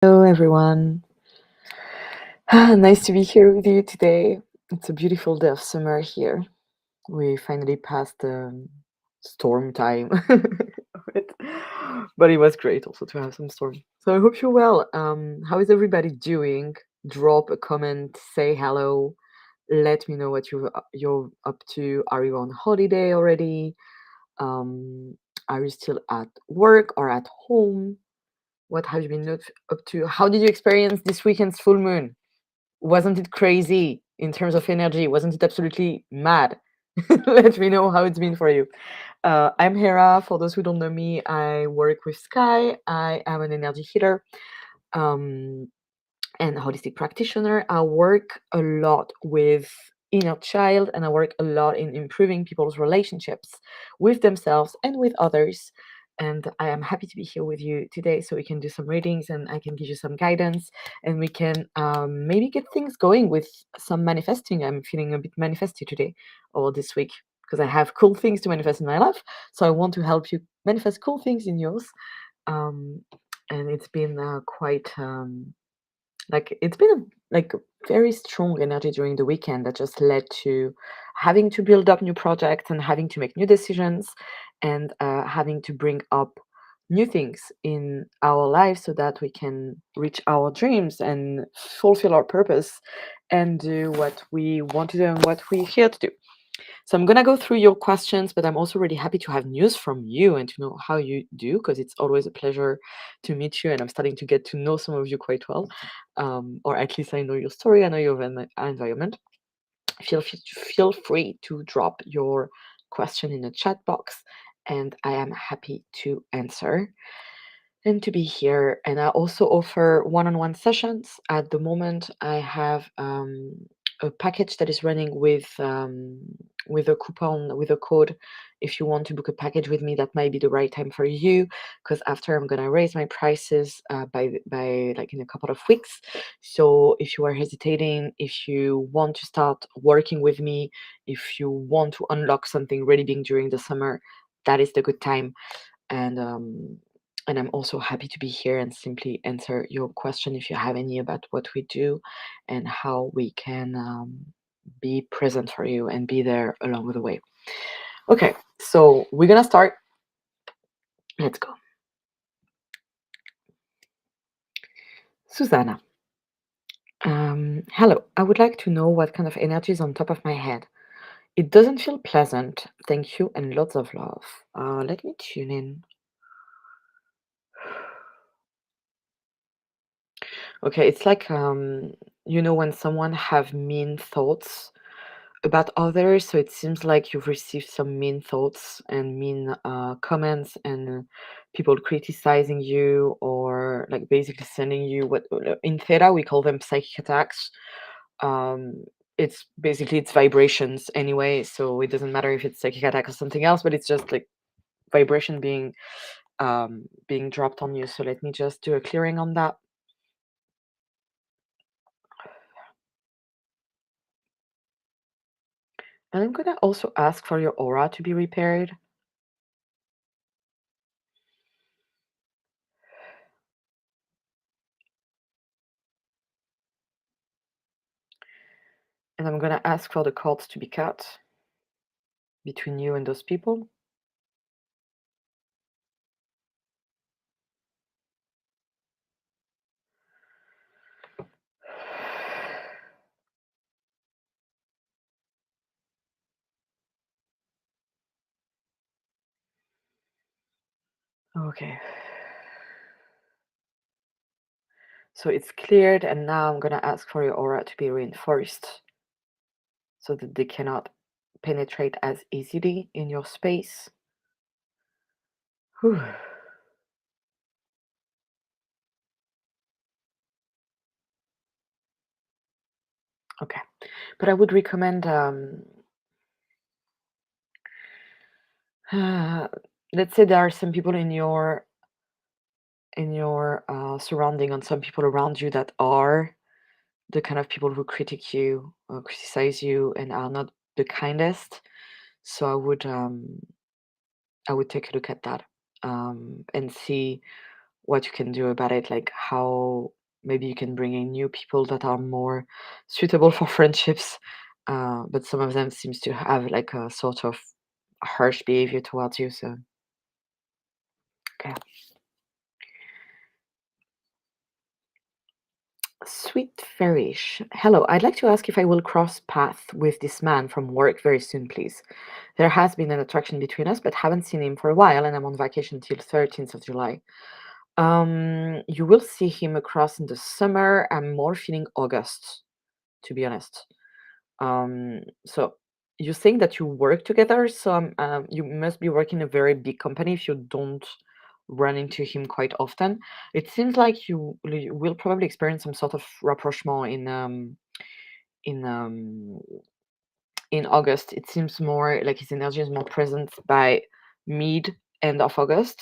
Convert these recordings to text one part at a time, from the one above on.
Hello, everyone. Nice to be here with you today. It's a beautiful day of summer here. We finally passed the storm time, but it was great also to have some storm. So I hope you're well. How is everybody doing? Drop a comment, say hello, let me know what you're up to. Are you on holiday already? Um, are you still at work or at home? What have you been up to? How did you experience this weekend's full moon? Wasn't it crazy in terms of energy? Wasn't it absolutely mad? Let me know how it's been for you. I'm Hera. For those who don't know me, I work with Sky. I am an energy healer um, and holistic practitioner. I work a lot with inner child and I work a lot in improving people's relationships with themselves and with others. And I am happy to be here with you today so we can do some readings and I can give you some guidance and we can maybe get things going with some manifesting. I'm feeling a bit manifesty today or this week because I have cool things to manifest in my life. So I want to help you manifest cool things in yours. Um, and it's been quite. Like it's been like a very strong energy during the weekend that just led to having to build up new projects and having to make new decisions and having to bring up new things in our lives so that we can reach our dreams and fulfill our purpose and do what we want to do and what we're here to do. So I'm gonna go through your questions, but I'm also really happy to have news from you and to know how you do, because it's always a pleasure to meet you, and I'm starting to get to know some of you quite well, or at least I know your story, I know your environment. Feel free to drop your question in the chat box, and I am happy to answer and to be here. And I also offer one-on-one sessions. At the moment, I have a package that is running with a coupon, with a code. If you want to book a package with me, that might be the right time for you, because after I'm gonna raise my prices by like in a couple of weeks. So if you are hesitating, if you want to start working with me, if you want to unlock something really big during the summer, that is the good time. And I'm also happy to be here and simply answer your question if you have any about what we do and how we can be present for you and be there along the way. Okay, so we're gonna start. Let's go. Susanna. Hello, I would like to know what kind of energy is on top of my head. It doesn't feel pleasant. Thank you and lots of love. Let me tune in. Okay, it's like when someone have mean thoughts about others, so it seems like you've received some mean thoughts and mean comments and people criticizing you or like basically sending you what in theta we call them psychic attacks. um it's basically it's vibrations anyway, so it doesn't matter if it's psychic attack or something else, but it's just like vibration being dropped on you. So let me just do a clearing on that. And I'm gonna also ask for your aura to be repaired. And I'm gonna ask for the cords to be cut between you and those people. Okay. So it's cleared, and now I'm gonna ask for your aura to be reinforced so that they cannot penetrate as easily in your space. Whew. Okay. But I would recommend let's say there are some people in your surrounding and some people around you that are the kind of people who critique you or criticize you and are not the kindest. So I would take a look at that and see what you can do about it, like how maybe you can bring in new people that are more suitable for friendships. But some of them seems to have like a sort of harsh behavior towards you. So okay. Sweet Fairish. Hello, I'd like to ask if I will cross paths with this man from work very soon, please. There has been an attraction between us, but haven't seen him for a while, and I'm on vacation till 13th of July. You will see him across in the summer. I'm more feeling August, to be honest. So you saying that you work together, so you must be working in a very big company if you don't run into him quite often. It seems like you will probably experience some sort of rapprochement in um in August. It seems more like his energy is more present by mid end of August.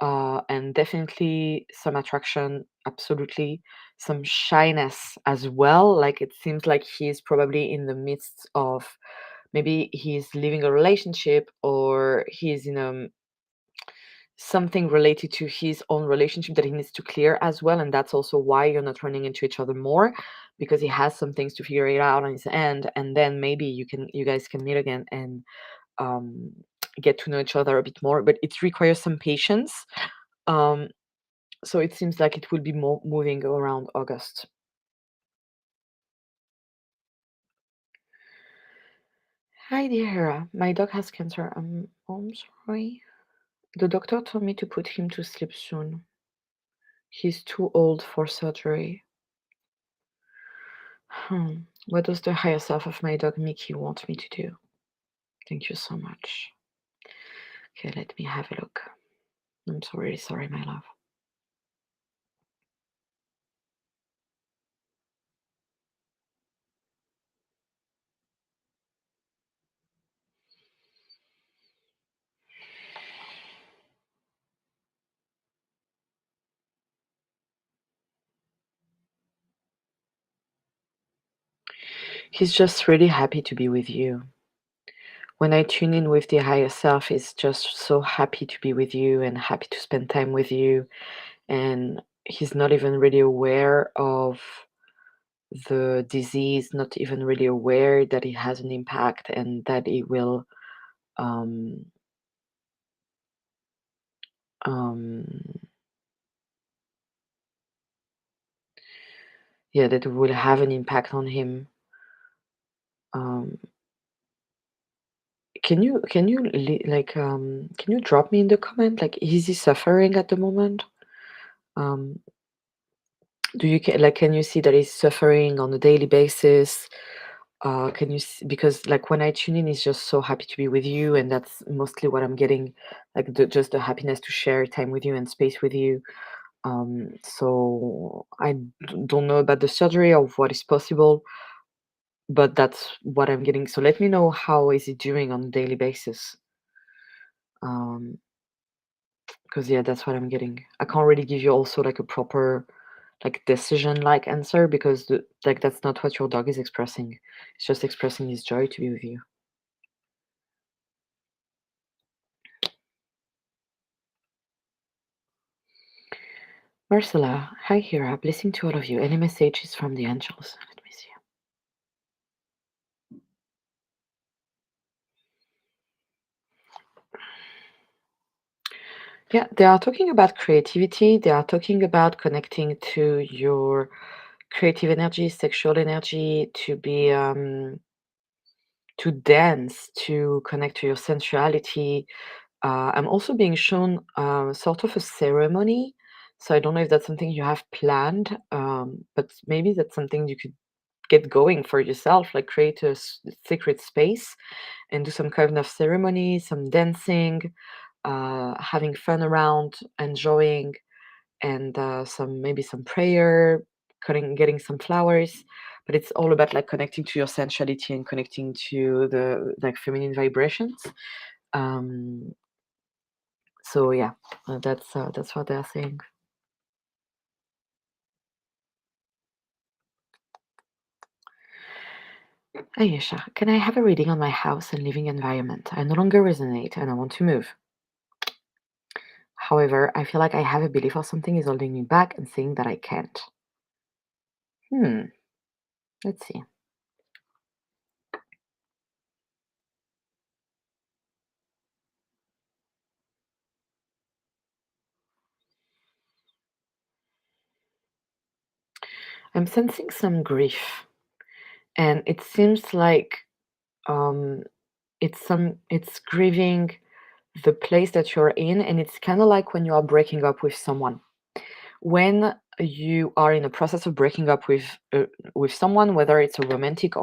And definitely some attraction, absolutely. Some shyness as well. Like it seems like he's probably in the midst of maybe he's leaving a relationship or he's in something related to his own relationship that he needs to clear as well. And that's also why you're not running into each other more because he has some things to figure it out on his end. And then maybe you guys can meet again and um, get to know each other a bit more. But it requires some patience. Um, so it seems like it will be more moving around August. Hi dear Hera, my dog has cancer. I'm sorry. The doctor told me to put him to sleep soon. He's too old for surgery. What does the higher self of my dog Mickey want me to do? Thank you so much. Okay, let me have a look. I'm so really sorry, my love. He's just really happy to be with you. When I tune in with the higher self, he's just so happy to be with you and happy to spend time with you. And he's not even really aware of the disease, not even really aware that it has an impact and that it will, um, um, yeah, that it will have an impact on him. Um, can you drop me in the comment? Like, is he suffering at the moment? Um, can you see that he's suffering on a daily basis? Can you because like when I tune in, he's just so happy to be with you, and that's mostly what I'm getting, like just the happiness to share time with you and space with you. So don't know about the surgery or what is possible, but that's what I'm getting. So let me know how is he doing on a daily basis. Um, because yeah, that's what I'm getting. I can't really give you also like a proper like decision like answer because like that's not what your dog is expressing. It's just expressing his joy to be with you. Marcella, hi Hera, blessing to all of you. Any messages from the angels? Let me see. Yeah, they are talking about creativity. They are talking about connecting to your creative energy, sexual energy, to dance, to connect to your sensuality. I'm also being shown sort of a ceremony. So I don't know if that's something you have planned, but maybe that's something you could get going for yourself, like create a sacred space and do some kind of ceremony, some dancing, having fun around, enjoying, and some maybe some prayer, getting some flowers. But it's all about like connecting to your sensuality and connecting to the like feminine vibrations. Um, so yeah, that's what they're saying. Ayesha, can I have a reading on my house and living environment? I no longer resonate and I want to move. However, I feel like I have a belief or something is holding me back and saying that I can't. Hmm, let's see. I'm sensing some grief, and it seems like um, it's grieving the place that you're in, and it's kind of like when you are breaking up with someone. When you are in a process of breaking up with someone, whether it's a romantic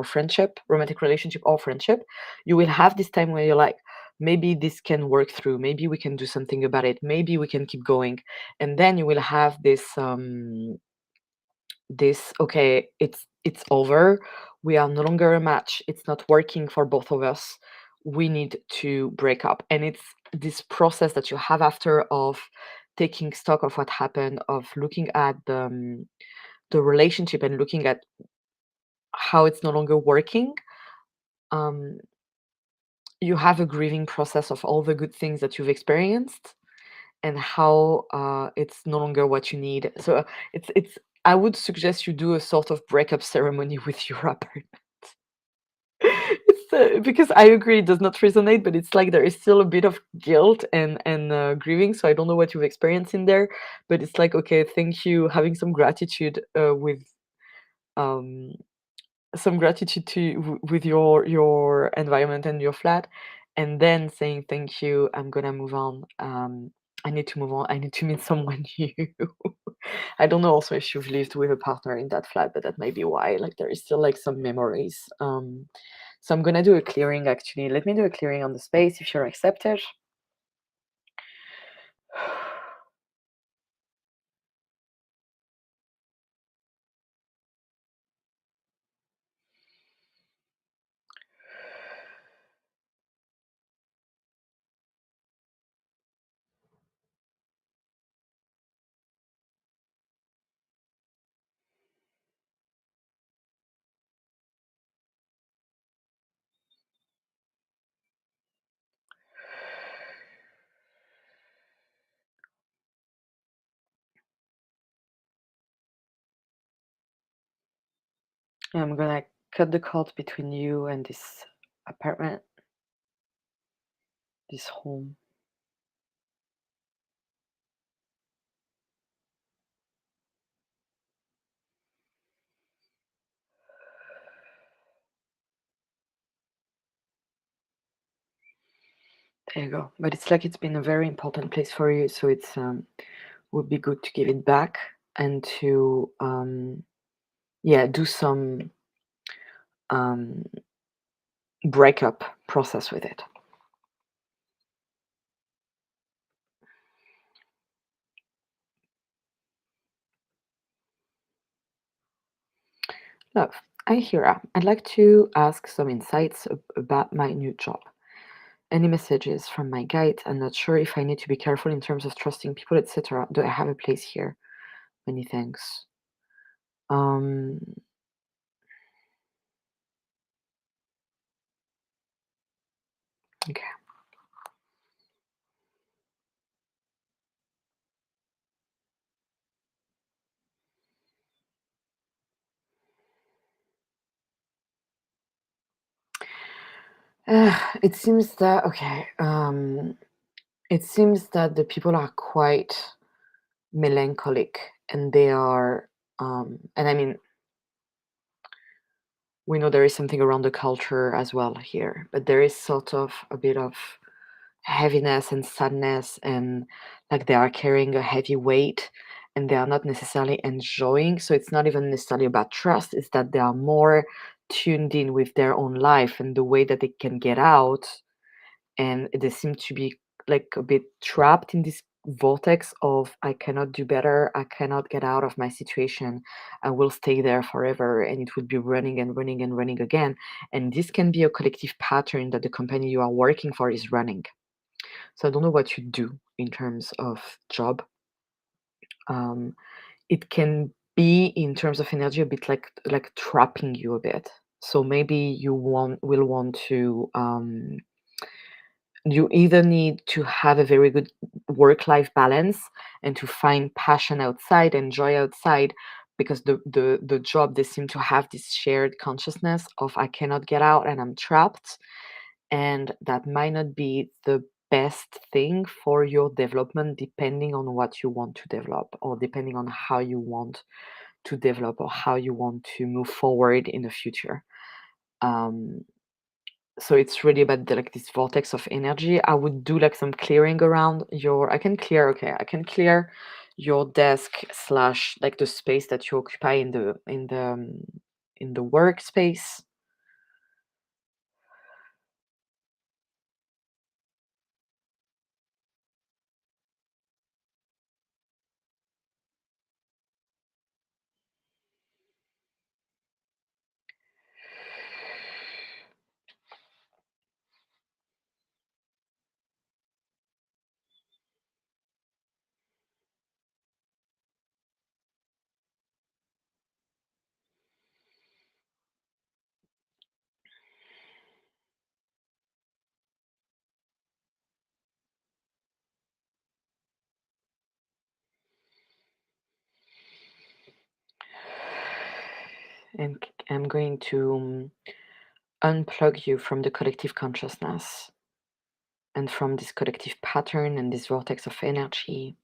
relationship or friendship, you will have this time where you're like, maybe this can work through, maybe we can do something about it, maybe we can keep going, and then you will have this okay, it's over, we are no longer a match, it's not working for both of us, we need to break up. And it's this process that you have after of taking stock of what happened, of looking at the relationship and looking at how it's no longer working. um, you have a grieving process of all the good things that you've experienced and how it's no longer what you need. So it's I would suggest you do a sort of breakup ceremony with your apartment. It's because I agree it does not resonate, but it's like there is still a bit of guilt and grieving. So I don't know what you've experienced in there, but it's like, okay, thank you, having with um some gratitude with your environment and your flat, and then saying thank you, I'm gonna move on. I need to move on, I need to meet someone new. I don't know also if you've lived with a partner in that flat, but that may be why, like, there is still like some memories. So I'm gonna do a clearing. Actually, let me do a clearing on the space if you're accepted. I'm gonna cut the cord between you and this apartment, this home. There you go. But it's like it's been a very important place for you, so it's would be good to give it back and to yeah, do some um breakup process with it. Love. Hi, Hera. I'd like to ask some insights about my new job. Any messages from my guide? I'm not sure if I need to be careful in terms of trusting people, etc. Do I have a place here? Many thanks. Um, okay. It seems that okay. It seems that the people are quite melancholic, and they are. And I mean, we know there is something around the culture as well here, but there is sort of a bit of heaviness and sadness, and like they are carrying a heavy weight and they are not necessarily enjoying. So it's not even necessarily about trust, it's that they are more tuned in with their own life and the way that they can get out, and they seem to be like a bit trapped in this vortex of I cannot do better, I cannot get out of my situation, I will stay there forever, and it will be running and running and running again. And this can be a collective pattern that the company you are working for is running. So I don't know what you do in terms of job. Um, it can be in terms of energy a bit like trapping you a bit. So maybe you will want to you either need to have a very good work-life balance and to find passion outside and joy outside, because the job, they seem to have this shared consciousness of I cannot get out and I'm trapped, and that might not be the best thing for your development, depending on what you want to develop, or depending on how you want to develop, or how you want to move forward in the future. um, so it's really about like this vortex of energy. I would do like some clearing around your, I can clear your desk slash like the space that you occupy in the workspace. And I'm going to unplug you from the collective consciousness and from this collective pattern and this vortex of energy.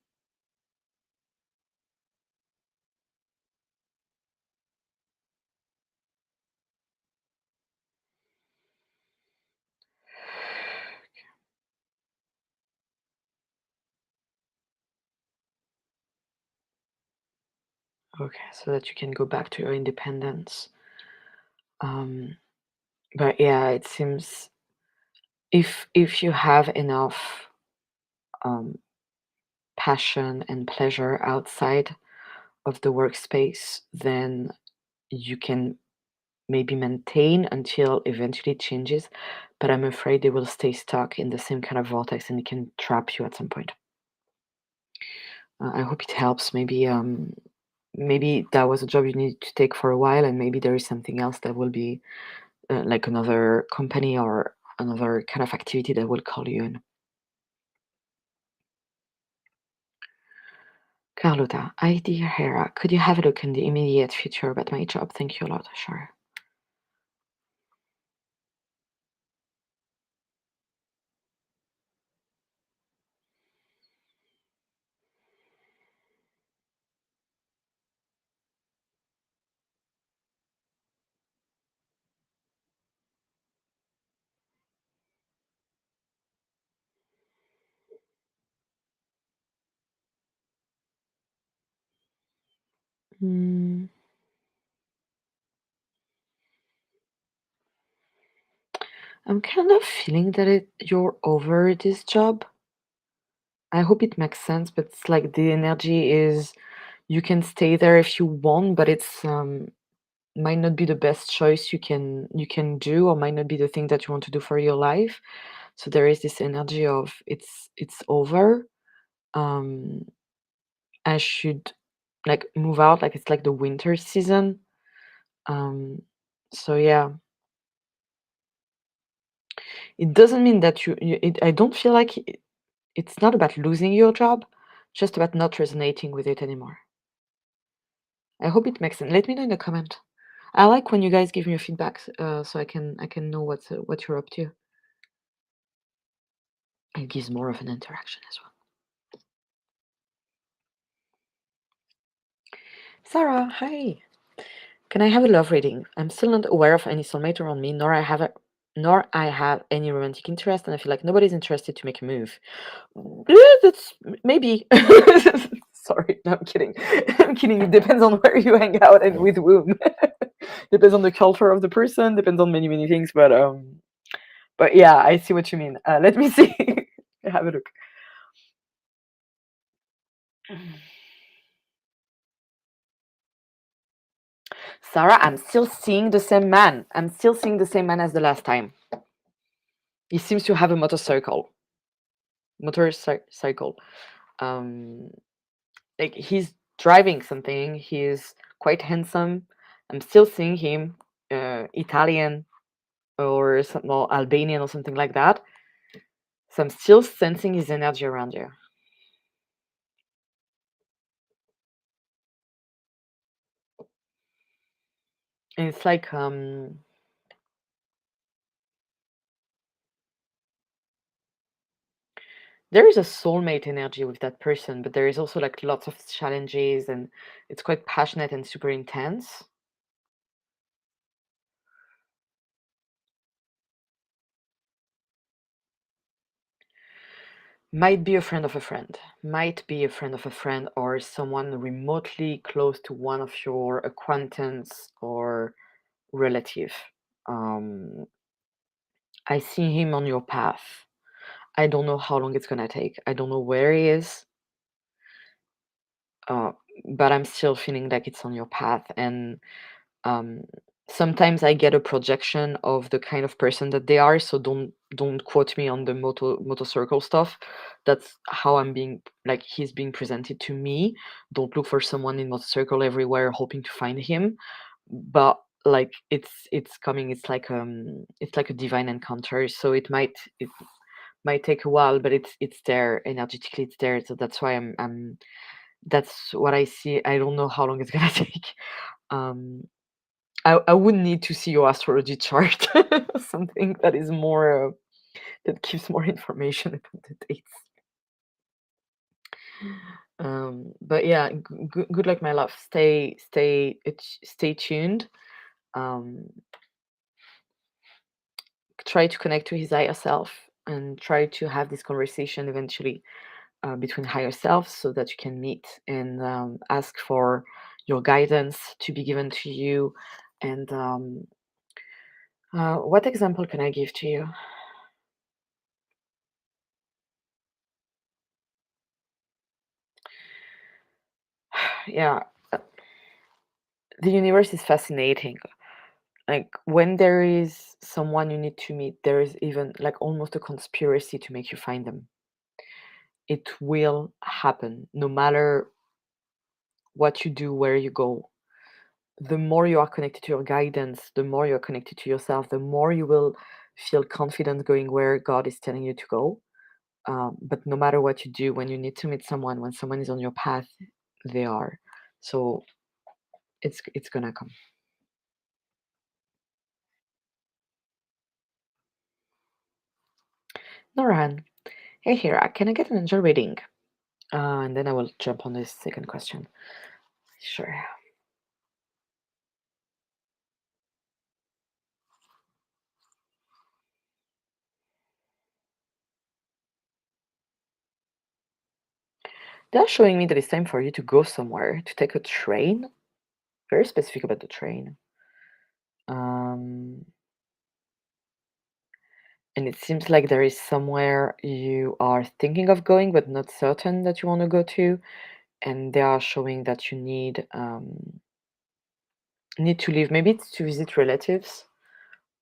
Okay, so that you can go back to your independence. Um, but yeah, it seems if you have enough um, passion and pleasure outside of the workspace, then you can maybe maintain until eventually it changes. But I'm afraid they will stay stuck in the same kind of vortex and it can trap you at some point. I hope it helps. Maybe that was a job you needed to take for a while, and maybe there is something else that will be like another company or another kind of activity that will call you in. Carlota, hi dear Hera, could you have a look in the immediate future about my job? Thank you a lot. Sure. Mm, I'm kind of feeling that you're over this job. I hope it makes sense, but it's like the energy is you can stay there if you want, but it's might not be the best choice you can do, or might not be the thing that you want to do for your life. So there is this energy of it's over. Um, I should like move out, like it's like the winter season. Um, so yeah, it doesn't mean that I don't feel like it's not about losing your job, just about not resonating with it anymore. I hope it makes sense. Let me know in the comment. I like when you guys give me your feedback, so I can know what you're up to. It gives more of an interaction as well. Sarah, hi. Can I have a love reading? I'm still not aware of any soulmate around me, nor I have any romantic interest, and I feel like nobody's interested to make a move. That's maybe. Sorry, no, I'm kidding. I'm kidding. It depends on where you hang out and with whom. Depends on the culture of the person. Depends on many things. But yeah, I see what you mean. Let me see. Have a look. Sarah, I'm still seeing the same man. I'm still seeing the same man as the last time. He seems to have a motorcycle. Um, like he's driving something. He's quite handsome. I'm still seeing him, Italian or something, or Albanian or something like that. So I'm still sensing his energy around you. And it's like there is a soulmate energy with that person, but there is also like lots of challenges and it's quite passionate and super intense. Might be a friend of a friend, might be a friend of a friend, or someone remotely close to one of your acquaintance or relative. Um, I see him on your path. I don't know how long it's gonna take. I don't know where he is, uh, but I'm still feeling like it's on your path. And um, sometimes I get a projection of the kind of person that they are. So don't quote me on the moto circle stuff. That's how I'm being like he's being presented to me. Don't look for someone in moto circle everywhere hoping to find him. But like it's coming. It's like a divine encounter. So it might take a while, but it's there energetically. It's there. So that's why I'm that's what I see. I don't know how long it's gonna take. Um, I would need to see your astrology chart, something that is more that gives more information about the dates. But yeah, good luck, my love. Stay tuned. Um, Try to connect to his higher self and try to have this conversation eventually between higher selves so that you can meet and ask for your guidance to be given to you. And what example can I give to you? Yeah, the universe is fascinating. Like when there is someone you need to meet, there is even like almost a conspiracy to make you find them. It will happen no matter what you do, where you go. The more you are connected to your guidance, the more you're connected to yourself, the more you will feel confident going where God is telling you to go. But no matter what you do, when you need to meet someone, when someone is on your path, they are. So it's gonna come. Noran, hey Hera, can I get an angel reading? And then I will jump on this second question. Sure. They're showing me that it's time for you to go somewhere, to take a train. Very specific about the train. Um, and it seems like there is somewhere you are thinking of going, but not certain that you want to go to. And they are showing that you need to leave. Maybe it's to visit relatives,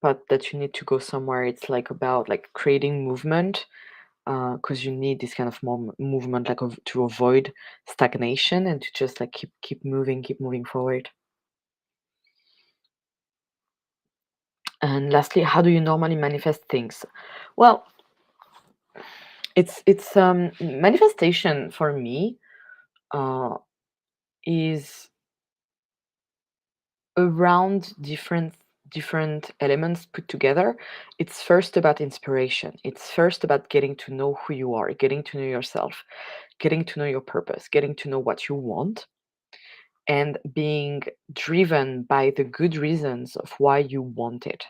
but that you need to go somewhere. It's like about like creating movement because you need this kind of movement like to avoid stagnation and to just like keep moving forward. And lastly, how do you normally manifest things? Well, it's manifestation for me uh, is around different elements put together. It's first about inspiration. It's first about getting to know who you are, getting to know yourself, getting to know your purpose, getting to know what you want, and being driven by the good reasons of why you want it.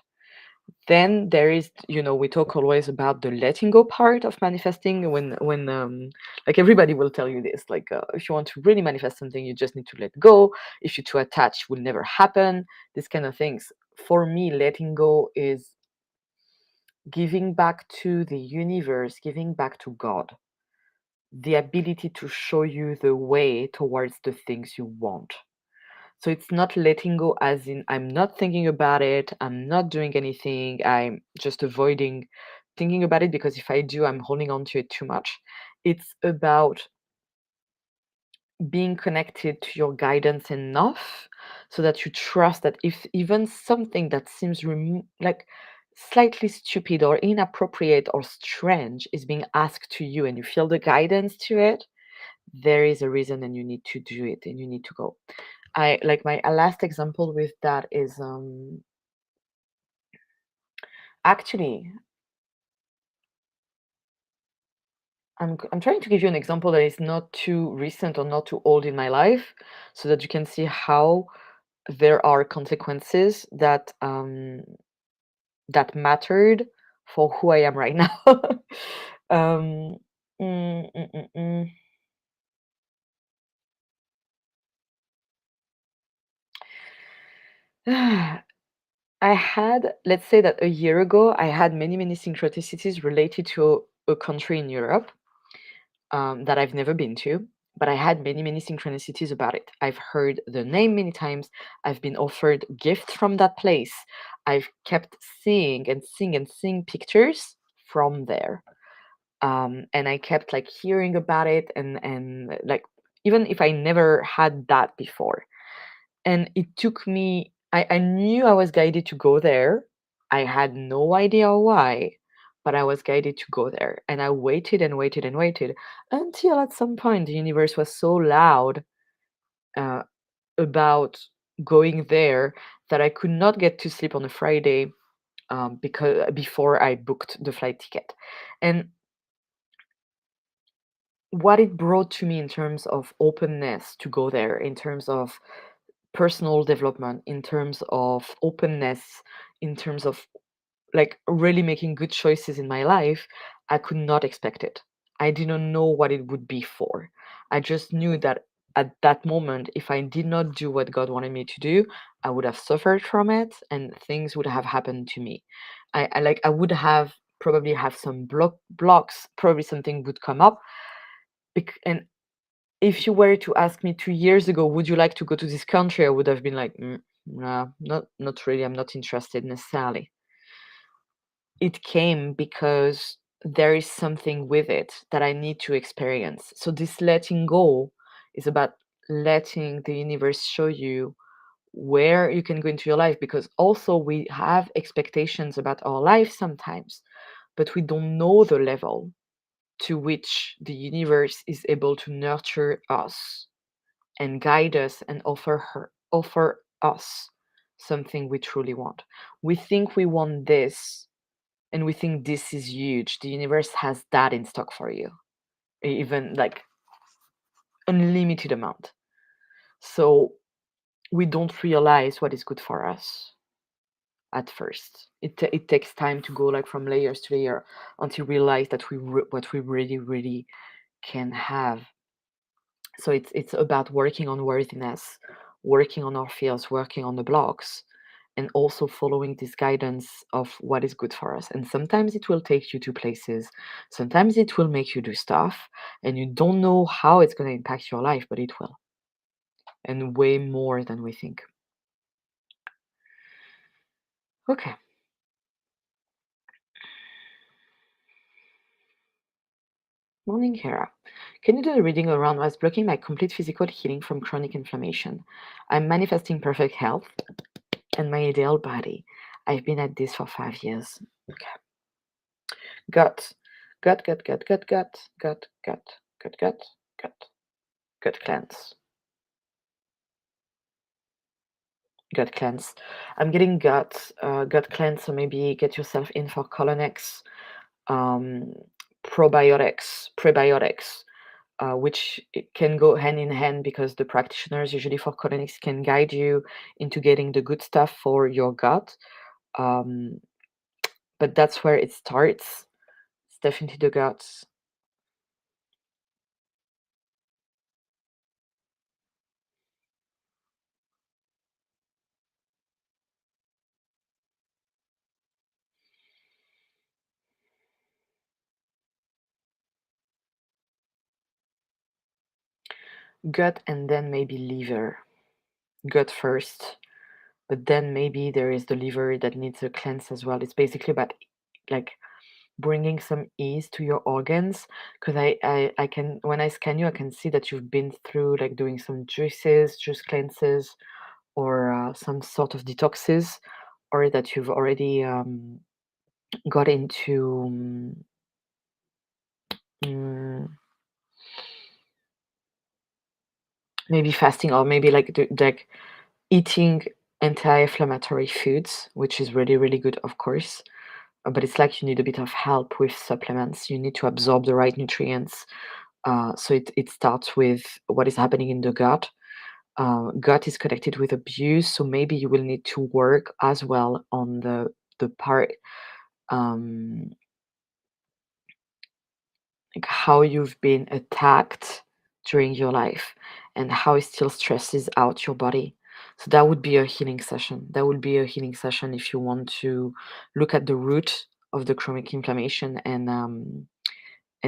Then there is, we talk always about the letting go part of manifesting. When like everybody will tell you this, like if you want to really manifest something, you just need to let go. If you're too attached, it will never happen. These kind of things. For me, letting go is giving back to the universe, giving back to God, the ability to show you the way towards the things you want. So it's not letting go as in I'm not thinking about it, I'm not doing anything, I'm just avoiding thinking about it because if I do, I'm holding on to it too much. It's about being connected to your guidance enough so that you trust that if even something that seems like slightly stupid or inappropriate or strange is being asked to you and you feel the guidance to it, there is a reason and you need to do it and you need to go. I like my last example with that is actually I'm trying to give you an example that is not too recent or not too old in my life so that you can see how there are consequences that mattered for who I am right now. um, mm, mm, mm, mm. I had, let's say that a year ago, I had many synchronicities related to a country in Europe that I've never been to, but I had many synchronicities about it. I've heard the name many times. I've been offered gifts from that place. I've kept seeing pictures from there. And I kept like hearing about it and like even if I never had that before. And it took me I knew I was guided to go there. I had no idea why, but I was guided to go there. And I waited and waited and waited until at some point the universe was so loud uh, about going there that I could not get to sleep on a Friday because before I booked the flight ticket. And what it brought to me in terms of openness to go there, in terms of personal development, in terms of openness, in terms of like really making good choices in my life, I could not expect it. I didn't know what it would be for. I just knew that at that moment, if I did not do what God wanted me to do, I would have suffered from it and things would have happened to me. I would have probably have some blocks, probably something would come up. And if you were to ask me 2 years ago, would you like to go to this country? I would have been like, no, not really. I'm not interested necessarily. It came because there is something with it that I need to experience. So this letting go is about letting the universe show you where you can go into your life because also we have expectations about our life sometimes, but we don't know the level to which the universe is able to nurture us and guide us and offer us something we truly want. We think we want this and we think this is huge. The universe has that in stock for you, even like unlimited amount. So we don't realize what is good for us at first. It takes time to go like from layers to layer until we realize that what we really can have. So it's about working on worthiness, working on our fears, working on the blocks, and also following this guidance of what is good for us. And sometimes it will take you to places, sometimes it will make you do stuff, and you don't know how it's going to impact your life, but it will, and way more than we think. Okay. Morning, Hera. Can you do the reading around what's blocking my complete physical healing from chronic inflammation? I'm manifesting perfect health and my ideal body. I've been at this for 5 years. Okay. Gut, gut, gut cleanse, gut cleanse. I'm getting gut cleanse, so maybe get yourself in for Colonex, um, probiotics, prebiotics, which can go hand in hand because the practitioners usually for Colonex can guide you into getting the good stuff for your gut. Um, but that's where it starts. It's definitely the guts. Gut and then maybe liver. Gut first, but then maybe there is the liver that needs a cleanse as well. It's basically about like bringing some ease to your organs because I can when I scan you I can see that you've been through like doing some juice cleanses or some sort of detoxes or that you've already got into mm, maybe fasting, or maybe like eating anti-inflammatory foods, which is really, really good, of course. But it's like you need a bit of help with supplements. You need to absorb the right nutrients. So it starts with what is happening in the gut. Gut is connected with abuse, so maybe you will need to work as well on the part, um, like how you've been attacked during your life and how it still stresses out your body. So that would be a healing session. That would be a healing session if you want to look at the root of the chronic inflammation and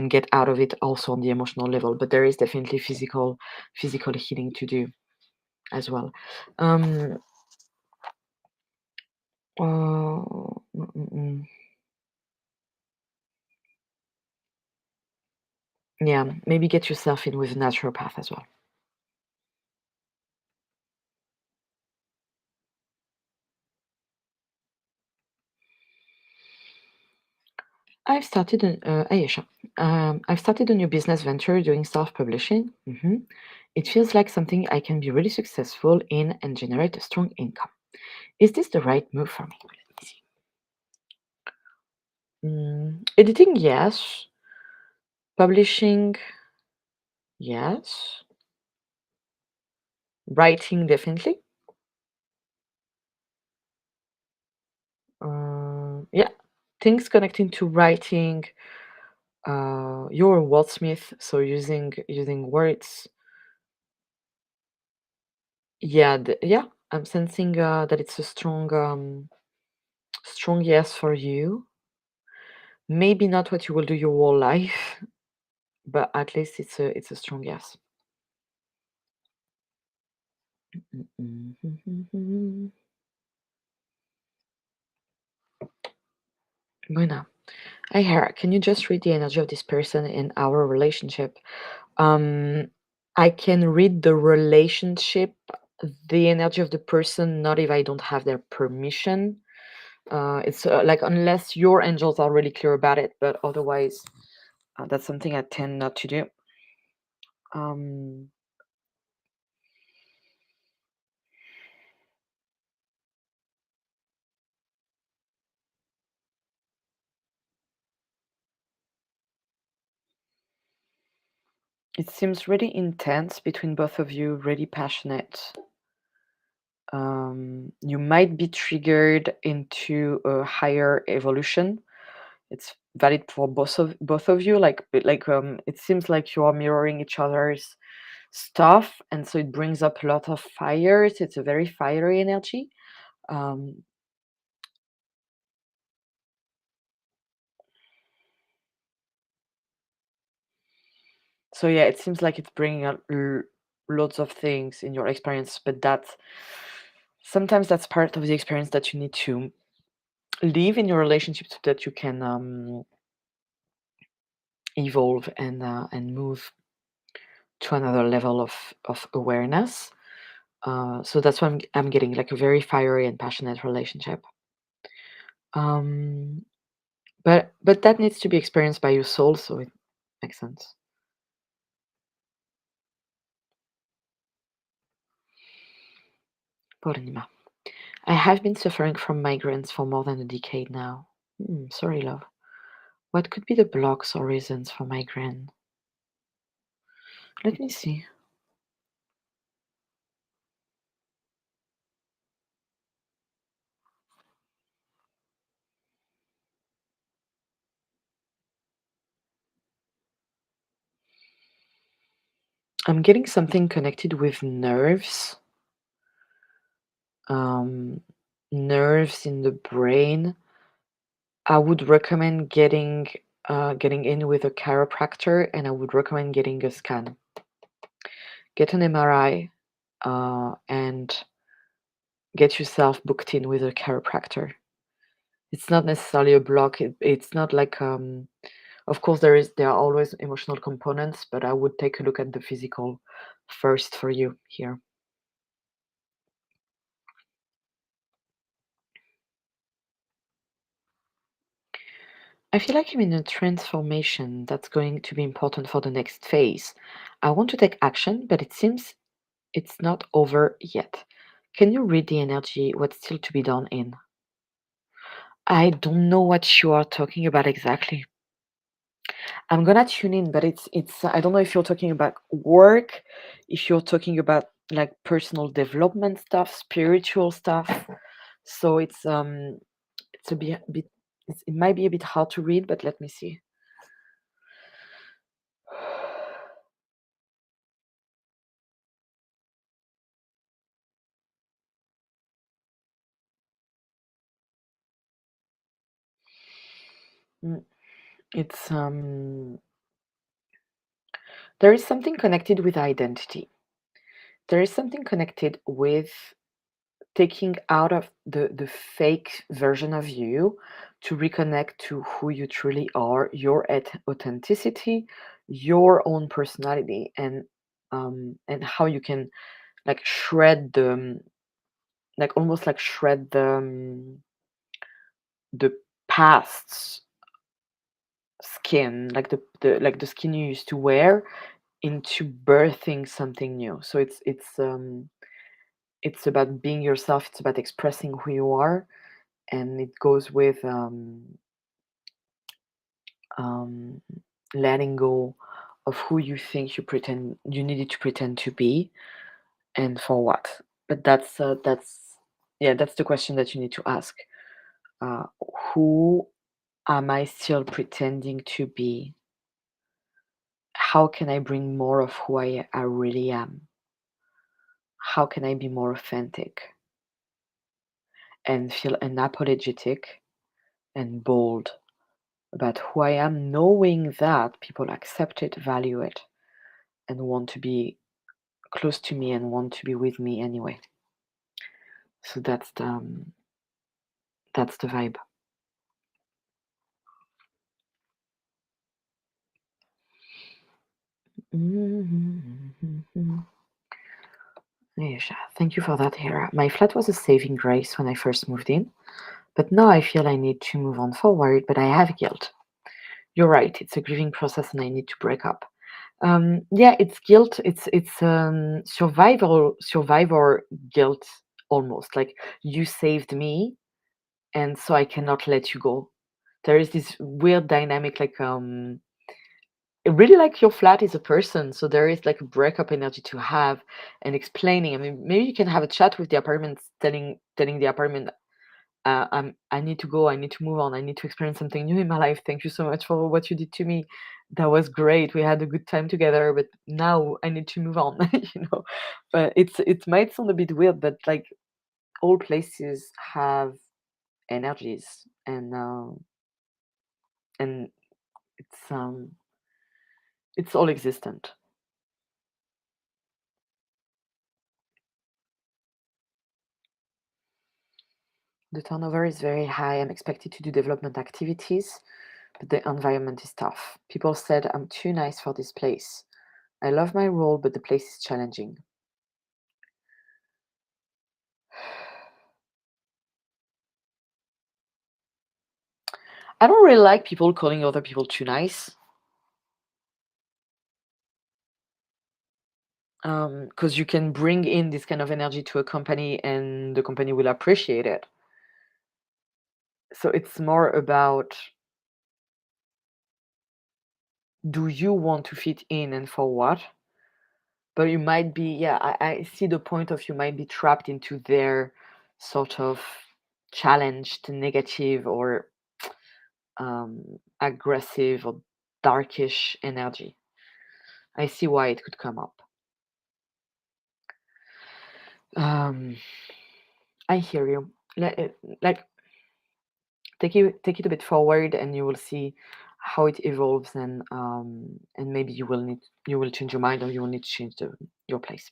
get out of it also on the emotional level. But there is definitely physical healing to do as well. Um, mm, mm, mm. Yeah, maybe get yourself in with a naturopath as well. Ayesha. I've started a new business venture doing self-publishing. It feels like something I can be really successful in and generate a strong income. Is this the right move for me? Let me see. Editing, yes. Publishing, yes. Writing, definitely. Yeah, things connecting to writing. You're a wordsmith, so using words. Yeah, yeah. I'm sensing that it's a strong yes for you. Maybe not what you will do your whole life, but at least it's a strong yes. Mhm. Buena. Hi, Hera. Can you just read the energy of this person in our relationship? Um, I can read the relationship, the energy of the person, not if I don't have their permission. It's like unless your angels are really clear about it, but otherwise, that's something I tend not to do. Um, it seems really intense between both of you, really passionate. You might be triggered into a higher evolution. It's valid for both of you. It seems like you are mirroring each other's stuff, and so it brings up a lot of fires. It's a very fiery energy. Um, so yeah, it seems like it's bringing up lots of things in your experience, but sometimes that's part of the experience that you need to live in your relationship so that you can evolve and move to another level of awareness. So that's why I'm getting like a very fiery and passionate relationship. Um, but that needs to be experienced by your soul, so it makes sense. Purnima. I have been suffering from migraines for more than a decade now. Sorry, love. What could be the blocks or reasons for migraine? Let me see. I'm getting something connected with um, nerves in the brain. I would recommend getting in with a chiropractor, and I would recommend getting a scan. Get an MRI, and get yourself booked in with a chiropractor. It's not necessarily a block. It's not like of course there are always emotional components, but I would take a look at the physical first for you here. I feel like I'm in a transformation that's going to be important for the next phase. I want to take action, but it seems it's not over yet. Can you read the energy, what's still to be done in? I don't know what you are talking about exactly. I'm gonna tune in, but it's I don't know if you're talking about work, if you're talking about like personal development stuff, spiritual stuff. So it's a bit it might be a bit hard to read, but let me see. Mm, It's there is something connected with identity. There is something connected with taking out of the fake version of you to reconnect to who you truly are, your authenticity, your own personality, and how you can like shred the like almost like shred the past's skin, like the skin you used to wear, into birthing something new. So it's about being yourself. It's about expressing who you are, and it goes with um, letting go of who you think you needed to pretend to be, and for what. But that's yeah, that's the question that you need to ask. Uh, who am I still pretending to be? How can I bring more of who I really am? How can I be more authentic and feel unapologetic and bold about who I am, knowing that people accept it, value it, and want to be close to me and want to be with me anyway. So that's the vibe. Mhm. Yes, thank you for that, Hera. My flat was a saving grace when I first moved in, but now I feel I need to move on forward, but I have guilt. You're right, it's a grieving process and I need to break up. Yeah, it's guilt. It's survivor guilt almost. Like you saved me, and so I cannot let you go. There is this weird dynamic, like really like your flat is a person, so there is like a breakup energy to have and explaining. I mean, maybe you can have a chat with the apartment, telling the apartment, I need to go, I need to move on, I need to experience something new in my life. Thank you so much for what you did to me. That was great. We had a good time together, but now I need to move on, you know. But it might sound a bit weird, but like all places have energies, and it's all existent. The turnover is very high. I'm expected to do development activities, but the environment is tough. People said I'm too nice for this place. I love my role, but the place is challenging. I don't really like people calling other people too nice, because you can bring in this kind of energy to a company and the company will appreciate it. So it's more about, do you want to fit in and for what? But you might be, yeah, I see the point of, you might be trapped into their sort of challenged, negative, or aggressive or darkish energy. I see why it could come up. Um, I hear you. Like take it a bit forward, and you will see how it evolves, and maybe you will change your mind, or you will need to change your place.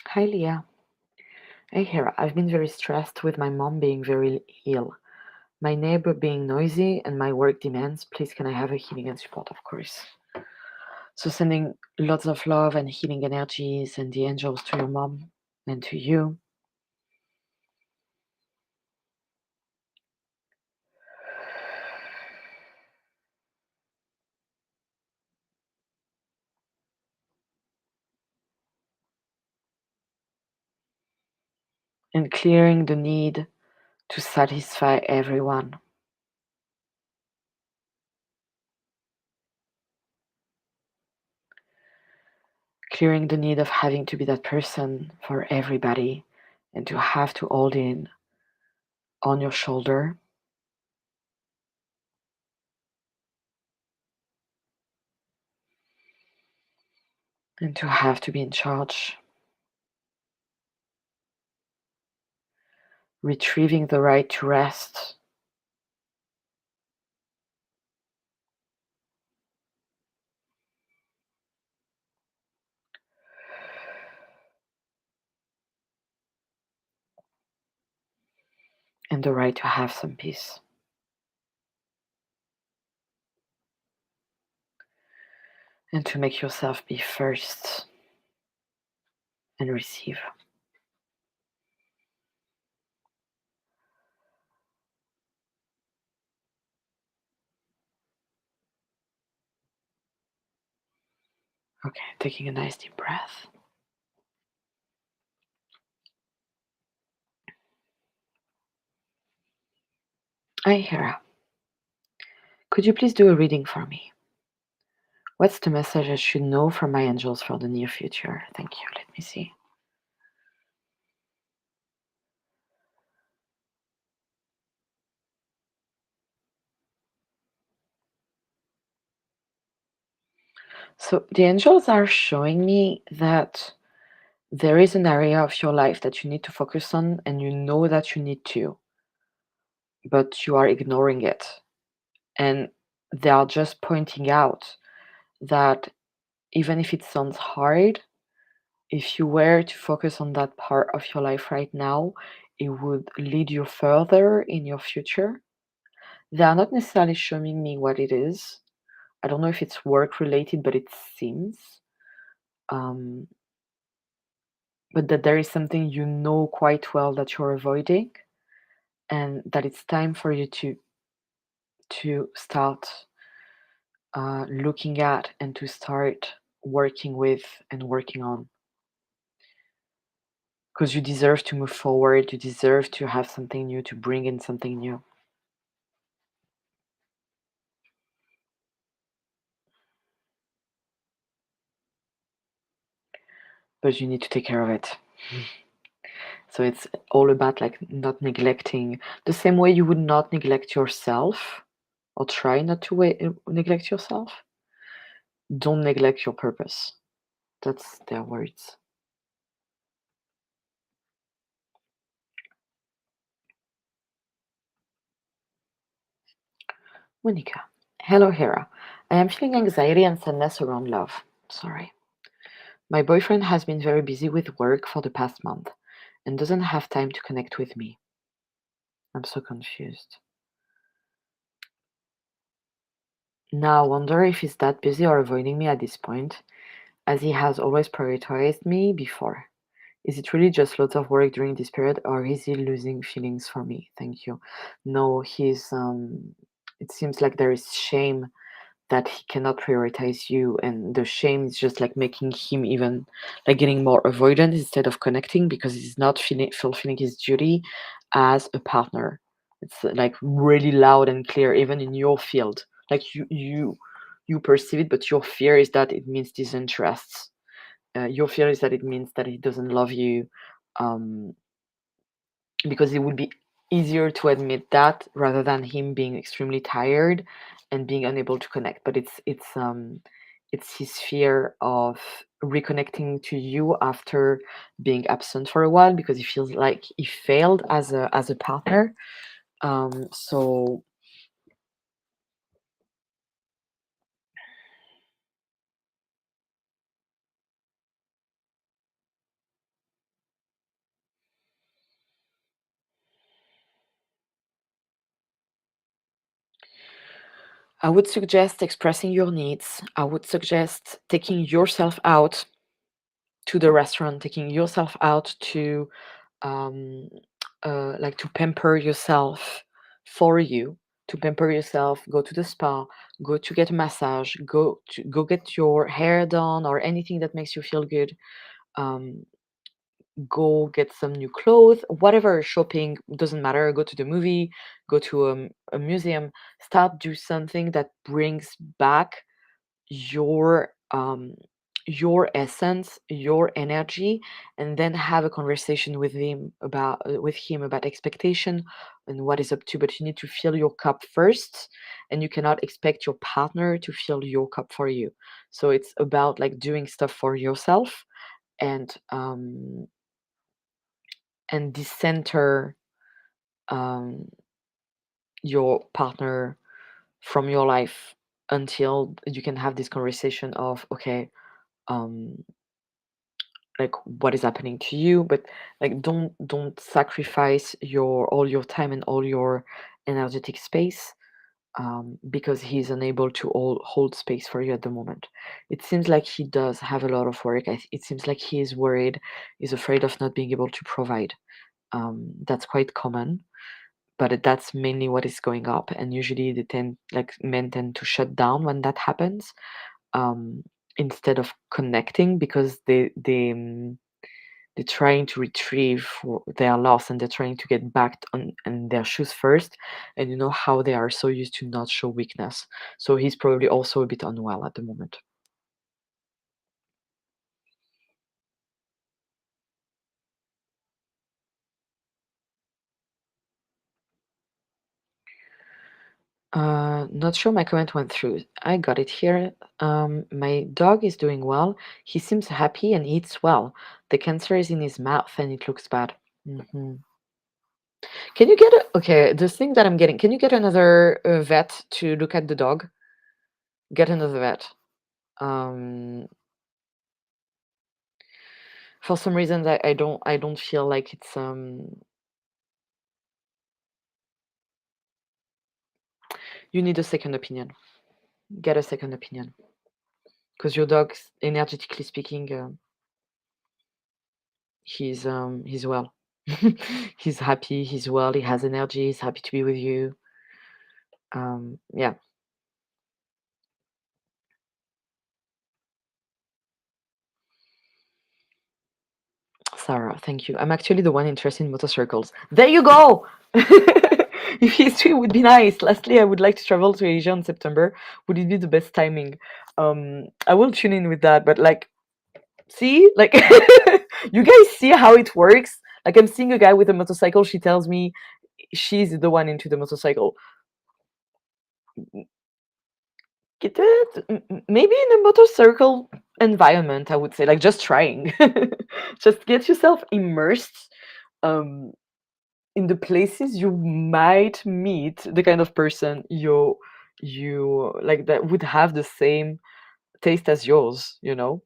Hi, Leah. Hey, Hera. I've been very stressed with my mom being very ill, my neighbor being noisy, and my work demands. Please, can I have a healing and support? Of course. So sending lots of love and healing energies and the angels to your mom and to you. And clearing the need to satisfy everyone. Clearing the need of having to be that person for everybody and to have to hold in on your shoulder. And to have to be in charge. Retrieving the right to rest. And the right to have some peace. And to make yourself be first and receive. Okay, taking a nice deep breath. Hi, Hera. Could you please do a reading for me? What's the message I should know from my angels for the near future? Thank you. Let me see. So the angels are showing me that there is an area of your life that you need to focus on, and you know that you need to, but you are ignoring it. And they are just pointing out that even if it sounds hard, if you were to focus on that part of your life right now, it would lead you further in your future. They are not necessarily showing me what it is. I don't know if it's work related, but it seems. Um, but that there is something you know quite well that you're avoiding, and that it's time for you to start looking at and to start working with and working on. Because you deserve to move forward, you deserve to have something new, to bring in something new. But you need to take care of it. So it's all about like not neglecting the same way you would not neglect yourself or try not to neglect yourself. Don't neglect your purpose. That's their words. Monica. Hello, Hera. I am feeling anxiety and sadness around love. Sorry. My boyfriend has been very busy with work for the past month and doesn't have time to connect with me. I'm so confused. Now I wonder if he's that busy or avoiding me at this point, as he has always prioritized me before. Is it really just lots of work during this period, or is he losing feelings for me? Thank you. No, he's it seems like there is shame that he cannot prioritize you, and the shame is just like making him even like getting more avoidant instead of connecting because he's not fulfilling his duty as a partner. It's like really loud and clear even in your field, like you perceive it, but your fear is that it means disinterests. Your fear is that it means that he doesn't love you, um, because it would be easier to admit that rather than him being extremely tired and being unable to connect. But it's his fear of reconnecting to you after being absent for a while because he feels like he failed as a partner. So I would suggest expressing your needs. I would suggest taking yourself out to the restaurant, taking yourself out to um, like to pamper yourself for you, to pamper yourself, go to the spa, go to get a massage, go get your hair done or anything that makes you feel good. Um, Go get some new clothes, whatever, shopping, doesn't matter, go to the movie, go to a museum, start do something that brings back your your essence, your energy, and then have a conversation with him about expectation and what is up to. But you need to fill your cup first, and you cannot expect your partner to fill your cup for you. So it's about like doing stuff for yourself and decenter um your partner from your life until you can have this conversation of, okay, um like what is happening to you, but like don't sacrifice your all your time and all your energetic space, because he's unable to hold space for you at the moment. It seems like he does have a lot of work. It seems like he is worried, is afraid of not being able to provide. That's quite common, but that's mainly what is going up, and usually men tend to shut down when that happens, um, instead of connecting, because they're trying to retrieve their loss, and they're trying to get back on their shoes first, and you know how they are so used to not show weakness. So he's probably also a bit unwell at the moment. Not sure my comment went through. I got it here. My dog is doing well. He seems happy and eats well. The cancer is in his mouth and it looks bad. Hmm. Can you get okay, the thing that I'm getting, can you get another vet to look at the dog? Get another vet. Um, for some reason I don't feel like it's you need a second opinion. Get a second opinion because your dog, energetically speaking, he's well. He's happy, he's well, he has energy, he's happy to be with you. Yeah. Sarah, thank you. I'm actually the one interested in motorcycles. There you go. If history would be nice. Lastly, I would like to travel to Asia in September. Would it be the best timing? I will tune in with that, but like, see, like, you guys see how it works. Like, I'm seeing a guy with a motorcycle. She tells me she's the one into the motorcycle. Get it? Maybe in a motorcycle environment, I would say, like, just trying. Just get yourself immersed um, in the places you might meet the kind of person you like that would have the same taste as yours, you know.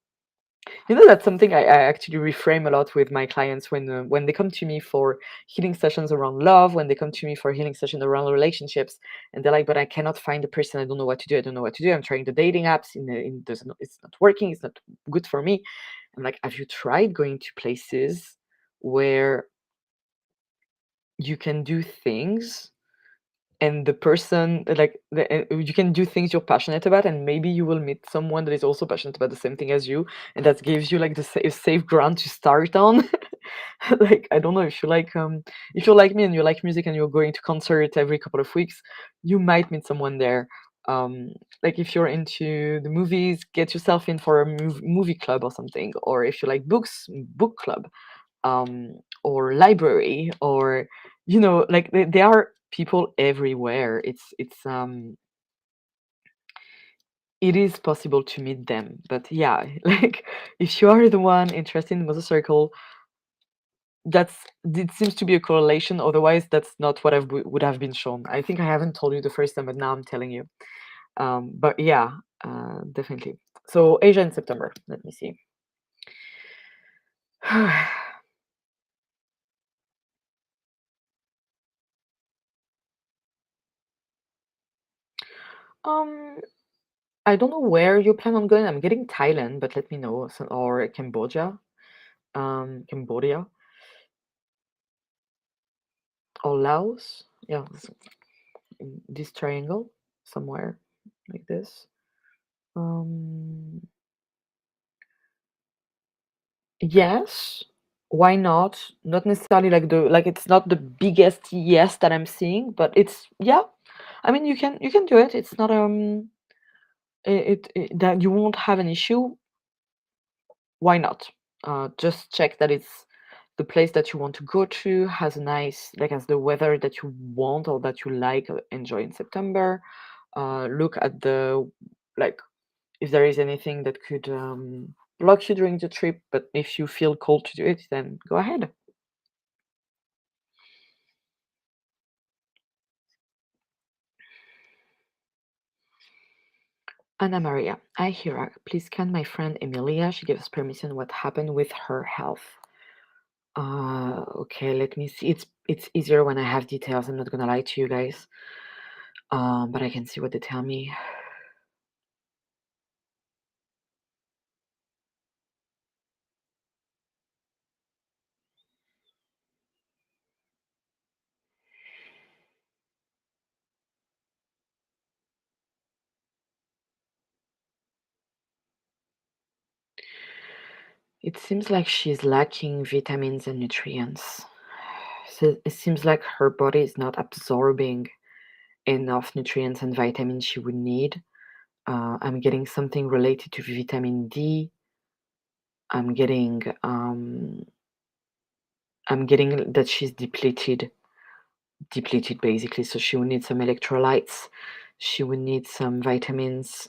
That's something I actually reframe a lot with my clients when they come to me for healing sessions around love, when they come to me for healing sessions around relationships, and they're like, "But I cannot find a person. I don't know what to do. I don't know what to do. I'm trying the dating apps, it's not working. It's not good for me." I'm like, "Have you tried going to places where you can do things?" And the person you can do things you're passionate about, and maybe you will meet someone that is also passionate about the same thing as you, and that gives you like the safe ground to start on. Like, I don't know, if you're like me and you like music and you're going to concert every couple of weeks, you might meet someone there. um like, if you're into the movies, get yourself in for a movie club or something, or if you like books, book club, or library, or like, there are people everywhere. It is possible to meet them, but yeah, like, if you are the one interested in motorcycle, that's it seems to be a correlation. Otherwise, that's not what would have been shown. I think I haven't told you the first time, but now I'm telling you. But yeah, definitely. So Asia in September, let me see. Um, I don't know where you plan on going. I'm getting Thailand, but let me know, or Cambodia, Cambodia, or Laos. Yeah, in this triangle somewhere like this. Um, yes, why not? Not necessarily like it's not the biggest yes that I'm seeing, but it's yeah. I mean, you can do it. It's not it that you won't have an issue. Why not? Just check that it's the place that you want to go to has a nice like has the weather that you want or that you like enjoy in September. Look at the like if there is anything that could block you during the trip, but if you feel called to do it, then go ahead. Anna Maria, I hear her. Please can my friend Emilia, she gave us permission what happened with her health. Okay, let me see. It's easier when I have details. I'm not gonna lie to you guys. But I can see what they tell me. It seems like she's lacking vitamins and nutrients. So it seems like her body is not absorbing enough nutrients and vitamins she would need. I'm getting something related to vitamin D. I'm getting um, I'm getting that she's depleted basically. So she will need some electrolytes. She will need some vitamins,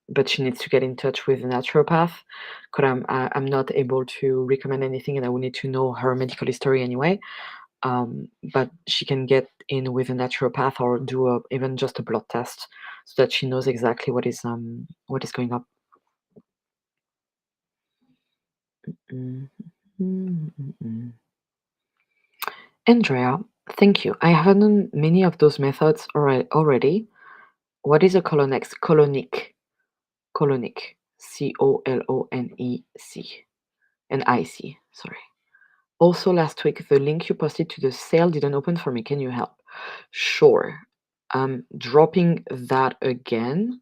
but she needs to get in touch with a naturopath because I'm not able to recommend anything, and I will need to know her medical history anyway. But she can get in with a naturopath or do even just a blood test so that she knows exactly what is going up. Mm, mm, mm, mm. Andrea, thank you. I have done many of those methods already. What is a colonic? Colonic. Colonec. NIC. Sorry. Also, last week, the link you posted to the sale didn't open for me. Can you help? Sure. I'm dropping that again.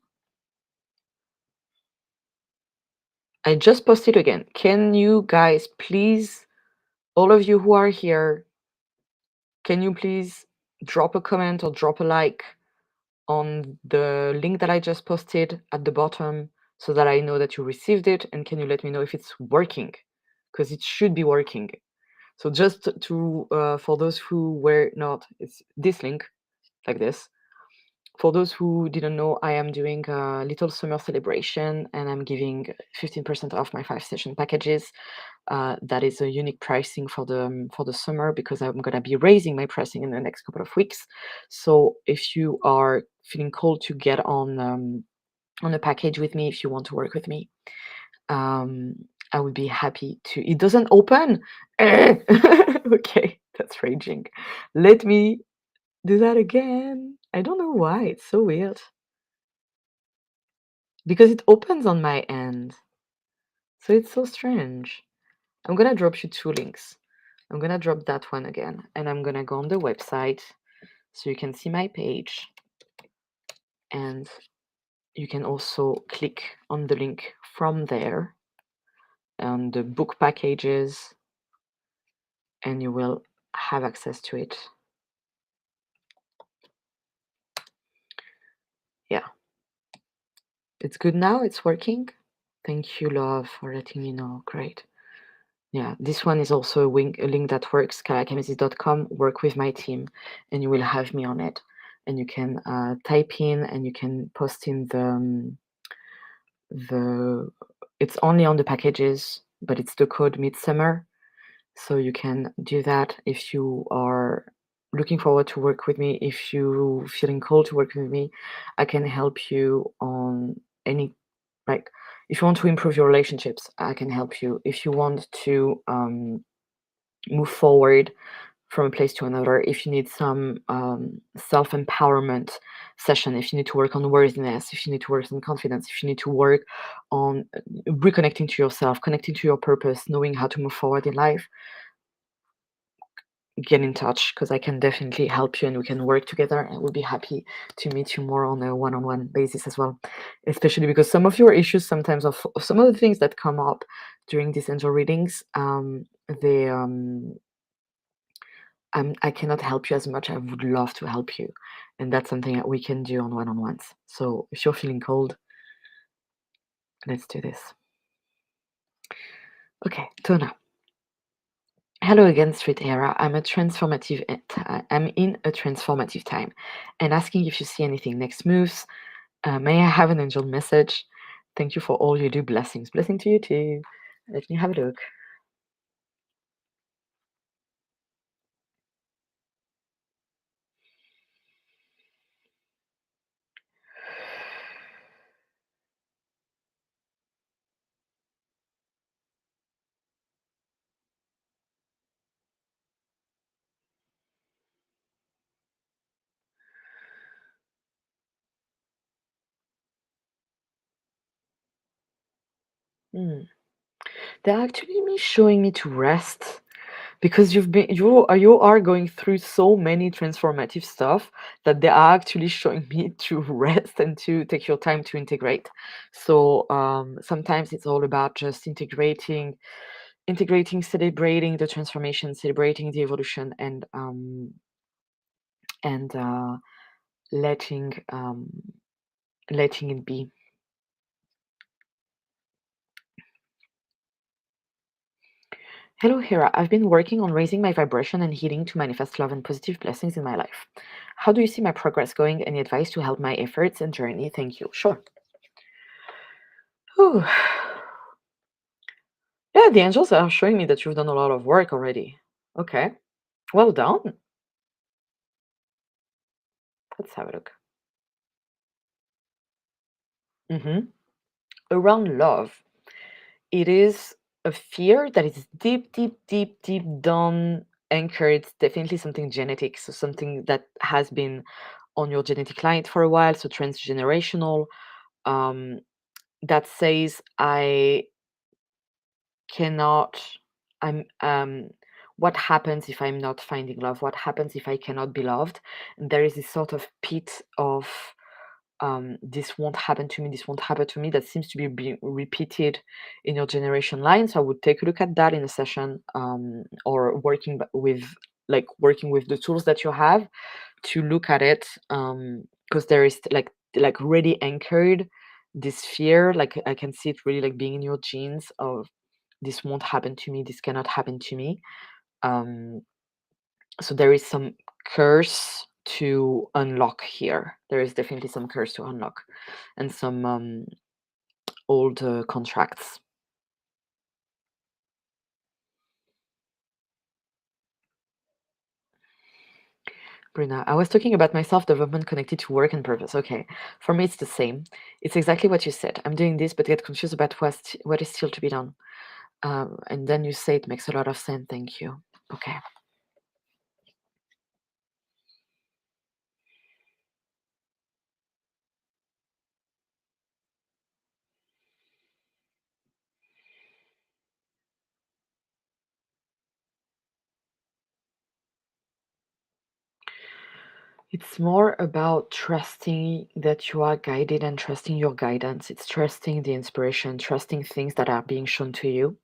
I just posted again. Can you guys please, all of you who are here, can you please drop a comment or drop a like on the link that I just posted at the bottom so that I know that you received it? And can you let me know if it's working? Because it should be working. So just to for those who were not, it's this link like this. For those who didn't know, I am doing a little summer celebration and I'm giving 15% off my 5 session packages. That is a unique pricing for the summer because I'm gonna be raising my pricing in the next couple of weeks. So if you are feeling called to get on a package with me, if you want to work with me, um, I would be happy to. It doesn't open. Okay, that's raging. Let me do that again. I don't know why. It's so weird because it opens on my end. So it's so strange. I'm gonna drop you two links. I'm gonna drop that one again, and I'm gonna go on the website so you can see my page, and you can also click on the link from there on the book packages, and you will have access to it. Yeah, it's good now. It's working. Thank you, love, for letting me know. Great. Yeah, this one is also a link that works, karakimesis.com, work with my team, and you will have me on it. And you can type in and you can post in the it's only on the packages, but it's the code midsummer. So you can do that if you are looking forward to work with me. If you feeling called to work with me, I can help you on any like if you want to improve your relationships, I can help you. If you want to move forward from a place to another, if you need some self-empowerment session, if you need to work on worthiness, if you need to work on confidence, if you need to work on reconnecting to yourself, connecting to your purpose, knowing how to move forward in life, get in touch, because I can definitely help you and we can work together. And we'll be happy to meet you more on a one-on-one basis as well, especially because some of your issues sometimes of some of the things that come up during these angel readings, they I cannot help you as much. I would love to help you, and that's something that we can do on one-on-ones. So if you're feeling cold, let's do this. Okay, Tona. Hello again, Street Hera. I'm in a transformative time, and asking if you see anything next moves. May I have an angel message? Thank you for all you do. Blessings. Blessing to you too. Let me have a look. Hmm. They're actually showing me to rest, because you are going through so many transformative stuff that they are actually showing me to rest and to take your time to integrate. So sometimes it's all about just integrating, celebrating the transformation, celebrating the evolution, and letting letting it be. Hello, Hera. I've been working on raising my vibration and healing to manifest love and positive blessings in my life. How do you see my progress going? Any advice to help my efforts and journey? Thank you. Sure. Whew. Yeah, the angels are showing me that you've done a lot of work already. Okay. Well done. Let's have a look. Around love, it is a fear that is deep, deep, deep, deep down anchored. It's definitely something genetic, so something that has been on your genetic line for a while, so transgenerational. Um, that says I cannot. I'm. What happens if I'm not finding love? What happens if I cannot be loved? And there is this sort of pit of this won't happen to me, this won't happen to me, that seems to be being repeated in your generation line. So I would take a look at that in a session, or working with the tools that you have to look at it, because there is like really anchored this fear. Like I can see it really like being in your genes of this won't happen to me, this cannot happen to me. um, so there is some curse to unlock here. There is definitely some curse to unlock, and some old contracts. Bruna, I was talking about my self-development connected to work and purpose. Okay, for me it's the same. It's exactly what you said. I'm doing this, but get confused about what is still to be done. And then you say it makes a lot of sense. Thank you. Okay. It's more about trusting that you are guided and trusting your guidance. It's trusting the inspiration, trusting things that are being shown to you.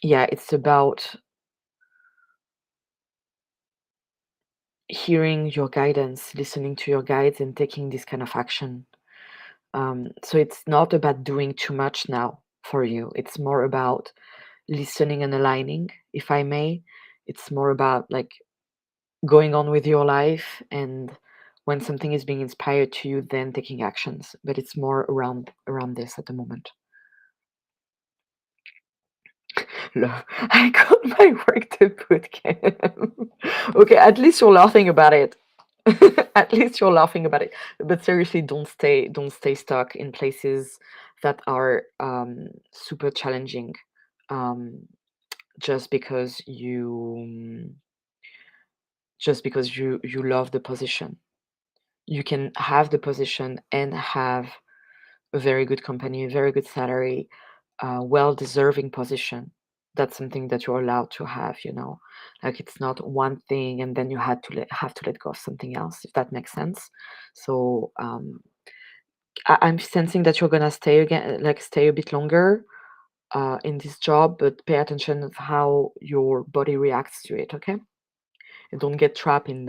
Yeah, it's about hearing your guidance, listening to your guides, and taking this kind of action. So it's not about doing too much now for you. It's more about listening and aligning, if I may. It's more about like going on with your life, and when something is being inspired to you, then taking actions. But it's more around this at the moment. Love. I got my work to boot camp. Okay, at least you're laughing about it. At least you're laughing about it. But seriously, don't stay stuck in places that are super challenging. Um, just because you love the position. You can have the position and have a very good company, a very good salary, well deserving position. That's something that you're allowed to have. Like it's not one thing and then you have to let go of something else, if that makes sense. So I'm sensing that you're gonna stay again, like stay a bit longer in this job, but pay attention of how your body reacts to it, okay? And don't get trapped in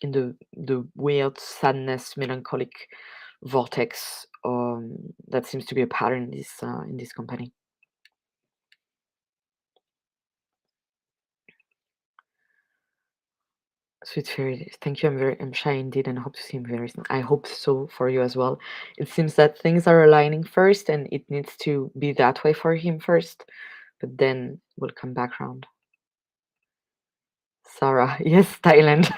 the weird sadness, melancholic vortex that seems to be a pattern in this company. Sweet fairy, thank you. I'm shy indeed, and hope to see him very soon. I hope so for you as well. It seems that things are aligning first, and it needs to be that way for him first, but then we'll come back round. Sarah, yes, Thailand.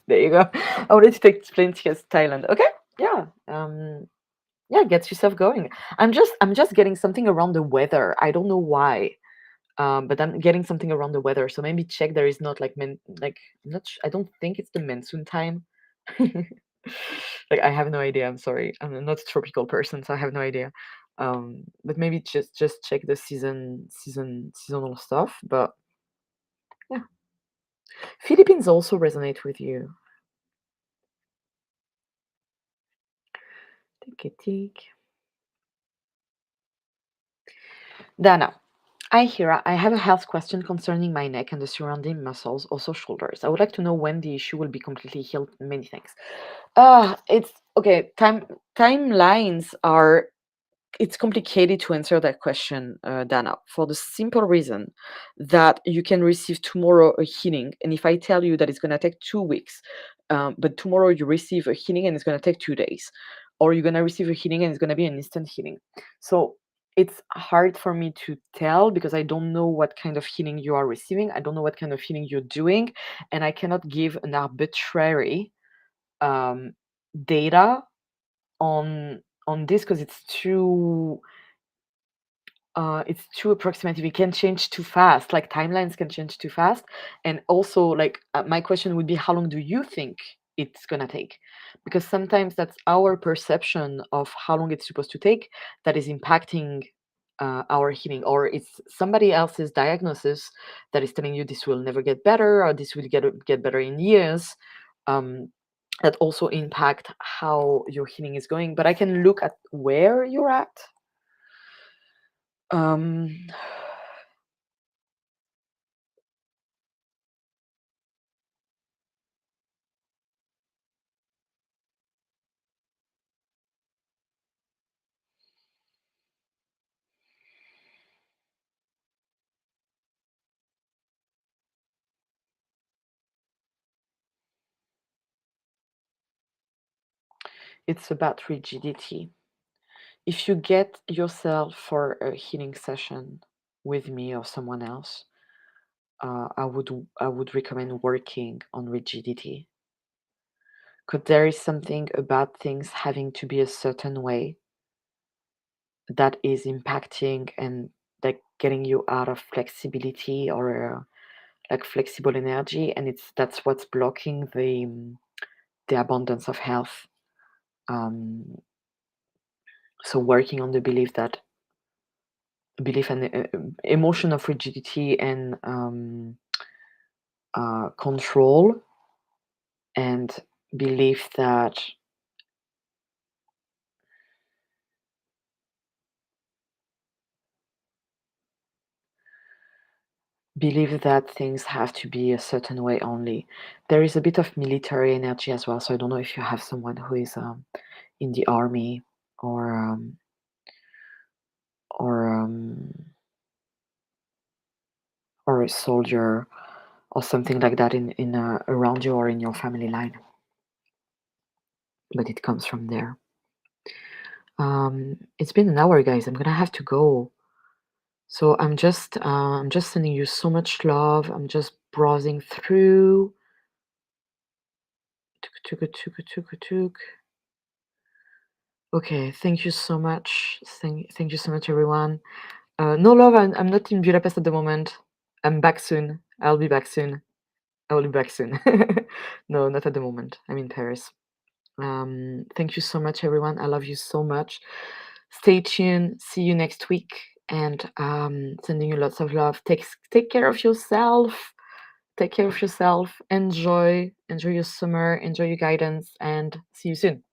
There you go. I wanted to explain to you, yes, Thailand. Okay, yeah. Yeah, get yourself going. I'm just getting something around the weather. I don't know why. But I'm getting something around the weather. So maybe check there is not like I'm not I don't think it's the monsoon time. Like I have no idea. I'm sorry. I'm not a tropical person, so I have no idea. But maybe just check the seasonal stuff. But yeah, Philippines also resonate with you. Take a tick. Dana. Hi, Hera. I have a health question concerning my neck and the surrounding muscles, also shoulders. I would like to know when the issue will be completely healed. Many thanks. It's okay. Timelines are it's complicated to answer that question, Dana, for the simple reason that you can receive tomorrow a healing, and if I tell you that it's going to take 2 weeks, but tomorrow you receive a healing and it's going to take 2 days, or you're going to receive a healing and it's going to be an instant healing. So it's hard for me to tell because I don't know what kind of healing you are receiving. I don't know what kind of healing you're doing, and I cannot give an arbitrary um, data on this because it's too approximative. It can change too fast. Like timelines can change too fast. And also, like my question would be, how long do you think it's gonna take? Because sometimes that's our perception of how long it's supposed to take that is impacting our healing, or it's somebody else's diagnosis that is telling you this will never get better, or this will get better in years. Um, that also impact how your healing is going. But I can look at where you're at. Um, it's about rigidity. If you get yourself for a healing session with me or someone else, I would recommend working on rigidity. Because there is something about things having to be a certain way that is impacting and like getting you out of flexibility or like flexible energy, and that's what's blocking the abundance of health. Um, so working on the belief and emotion of rigidity and control, and belief that things have to be a certain way only. There is a bit of military energy as well, so I don't know if you have someone who is in the army or or um, or a soldier or something like that in around you or in your family line, but it comes from there. It's been an hour, guys. I'm gonna have to go. So I'm just sending you so much love. I'm just browsing through. Tuk, tuk, tuk, tuk, tuk. Okay, thank you so much. Thank you so much, everyone. No, love, I'm not in Budapest at the moment. I'm back soon. I'll be back soon. I will be back soon. No, not at the moment. I'm in Paris. Thank you so much, everyone. I love you so much. Stay tuned. See you next week. And sending you lots of love. Take care of yourself. Take care of yourself. Enjoy your summer. Enjoy your guidance. And see you soon.